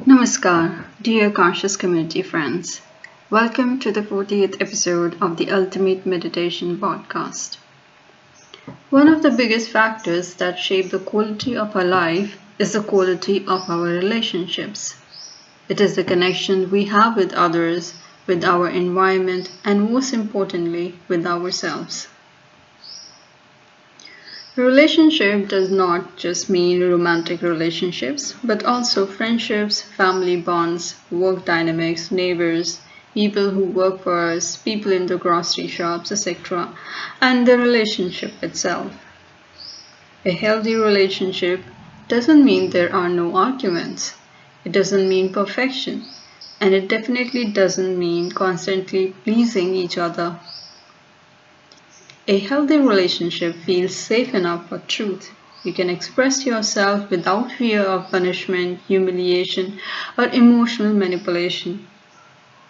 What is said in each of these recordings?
Namaskar, dear conscious community friends. Welcome to the 40th episode of the Ultimate Meditation Podcast. One of the biggest factors that shape the quality of our life is the quality of our relationships. It is the connection we have with others, with our environment, and most importantly, with ourselves. Relationship does not just mean romantic relationships, but also friendships, family bonds, work dynamics, neighbors, people who work for us, people in the grocery shops, etc., and the relationship itself. A healthy relationship doesn't mean there are no arguments. It doesn't mean perfection. And it definitely doesn't mean constantly pleasing each other. A healthy relationship feels safe enough for truth. You can express yourself without fear of punishment, humiliation, or emotional manipulation.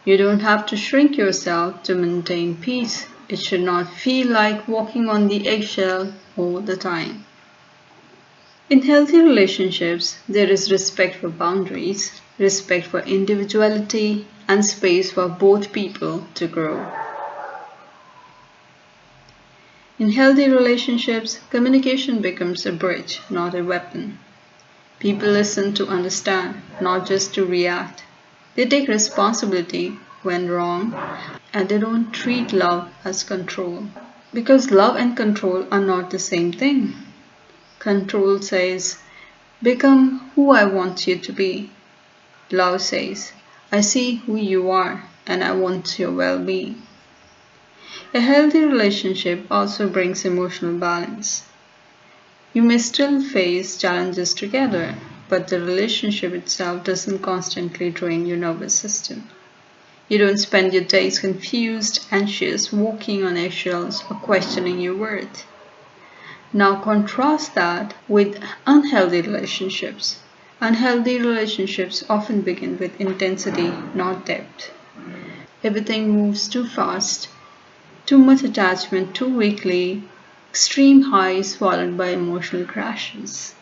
You don't have to shrink yourself to maintain peace. It should not feel like walking on the eggshell all the time. In healthy relationships, there is respect for boundaries, respect for individuality, and space for both people to grow. In healthy relationships, communication becomes a bridge, not a weapon. People listen to understand, not just to react. They take responsibility when wrong, and they don't treat love as control. Because love and control are not the same thing. Control says, become who I want you to be. Love says, I see who you are and I want your well-being. A healthy relationship also brings emotional balance. You may still face challenges together, but the relationship itself doesn't constantly drain your nervous system. You don't spend your days confused, anxious, walking on eggshells, or questioning your worth. Now contrast that with unhealthy relationships. Unhealthy relationships often begin with intensity, not depth. Everything moves too fast. Too much attachment too weakly, extreme highs followed by emotional crashes.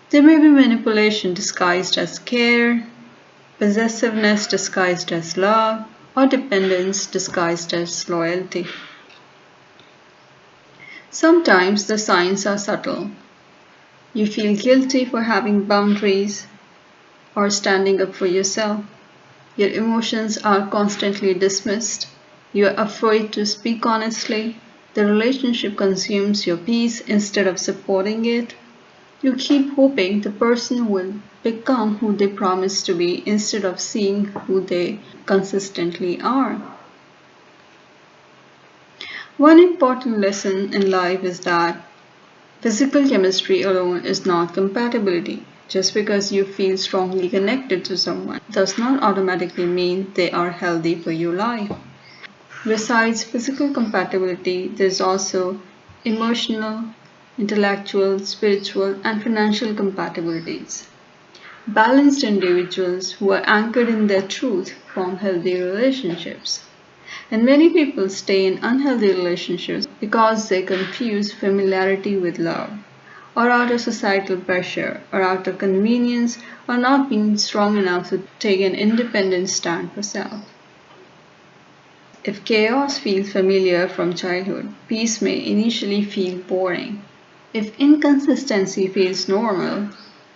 There may be manipulation disguised as care, possessiveness disguised as love, or dependence disguised as loyalty. Sometimes the signs are subtle. You feel guilty for having boundaries or standing up for yourself. Your emotions are constantly dismissed. You are afraid to speak honestly. The relationship consumes your peace instead of supporting it. You keep hoping the person will become who they promise to be instead of seeing who they consistently are. One important lesson in life is that physical chemistry alone is not compatibility. Just because you feel strongly connected to someone does not automatically mean they are healthy for your life. Besides physical compatibility, there's also emotional, intellectual, spiritual, and financial compatibilities. Balanced individuals who are anchored in their truth form healthy relationships. And many people stay in unhealthy relationships because they confuse familiarity with love, or out of societal pressure, or out of convenience, or not being strong enough to take an independent stand for self. If chaos feels familiar from childhood, peace may initially feel boring. If inconsistency feels normal,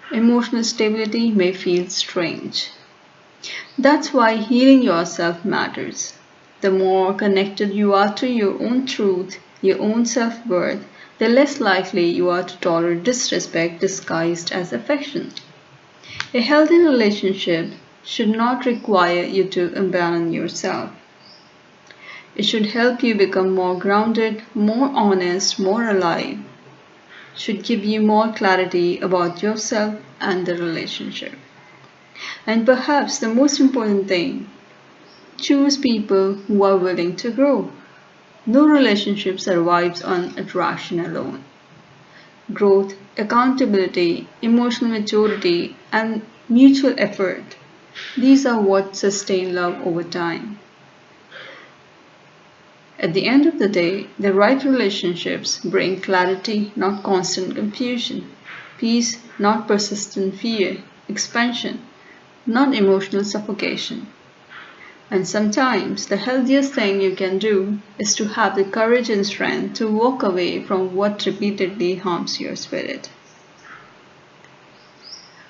emotional stability may feel strange. That's why healing yourself matters. The more connected you are to your own truth, your own self-worth, the less likely you are to tolerate disrespect disguised as affection. A healthy relationship should not require you to abandon yourself. It should help you become more grounded, more honest, more alive. It should give you more clarity about yourself and the relationship. And perhaps the most important thing, choose people who are willing to grow. No relationship survives on attraction alone. Growth, accountability, emotional maturity, and mutual effort. These are what sustain love over time. At the end of the day, the right relationships bring clarity, not constant confusion, peace, not persistent fear, expansion, not emotional suffocation. And sometimes the healthiest thing you can do is to have the courage and strength to walk away from what repeatedly harms your spirit.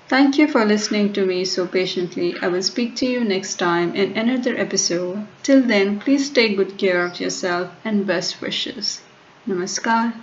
Thank you for listening to me so patiently. I will speak to you next time in another episode. Till then, please take good care of yourself and best wishes. Namaskar.